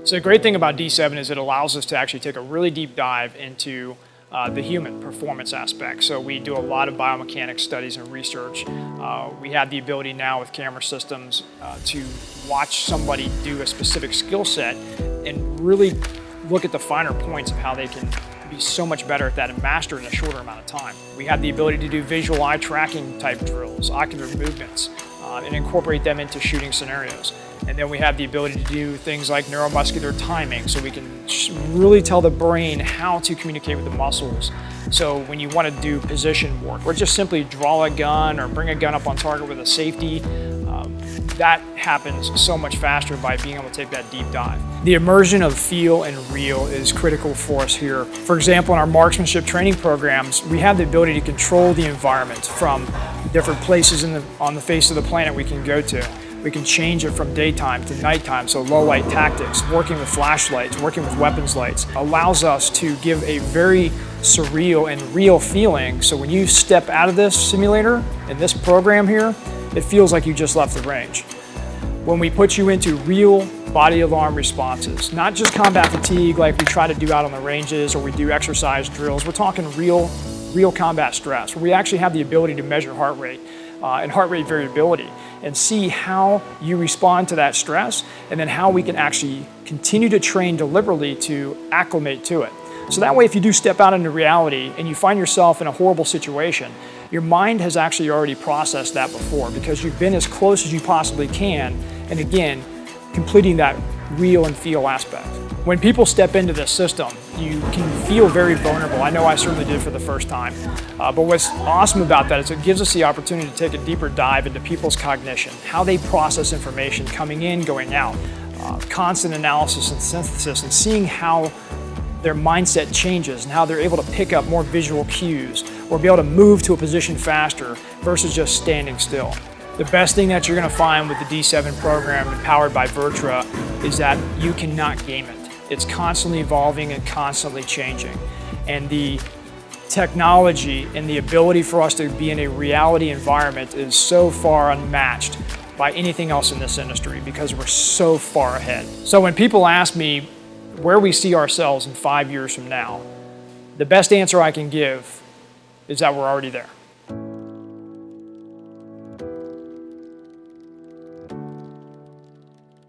So the great thing about D7 is it allows us to actually take a really deep dive into the human performance aspect. So we do a lot of biomechanics studies and research. We have the ability now with camera systems to watch somebody do a specific skill set and really look at the finer points of how they can be so much better at that and master in a shorter amount of time. We have the ability to do visual eye tracking type drills, ocular movements, and incorporate them into shooting scenarios. And then we have the ability to do things like neuromuscular timing, so we can really tell the brain how to communicate with the muscles. So when you want to do position work, or just simply draw a gun or bring a gun up on target with a safety, that happens so much faster by being able to take that deep dive. The immersion of feel and real is critical for us here. For example, in our marksmanship training programs, we have the ability to control the environment from different places on the face of the planet we can go to. We can change it from daytime to nighttime, so low light tactics, working with flashlights, working with weapons lights, allows us to give a very surreal and real feeling. So when you step out of this simulator, in this program here, it feels like you just left the range. When we put you into real body alarm responses, not just combat fatigue like we try to do out on the ranges or we do exercise drills, we're talking real combat stress, where we actually have the ability to measure heart rate and heart rate variability and see how you respond to that stress, and then how we can actually continue to train deliberately to acclimate to it. So that way, if you do step out into reality and you find yourself in a horrible situation, your mind has actually already processed that before, because you've been as close as you possibly can, and again, completing that real and feel aspect. When people step into this system, you can feel very vulnerable. I know I certainly did for the first time. But what's awesome about that is it gives us the opportunity to take a deeper dive into people's cognition, how they process information coming in, going out, constant analysis and synthesis, and seeing how their mindset changes and how they're able to pick up more visual cues or be able to move to a position faster versus just standing still. The best thing that you're going to find with the D7 program powered by VirTra is that you cannot game it. It's constantly evolving and constantly changing. And the technology and the ability for us to be in a reality environment is so far unmatched by anything else in this industry, because we're so far ahead. So when people ask me where we see ourselves in 5 years from now, the best answer I can give is that we're already there.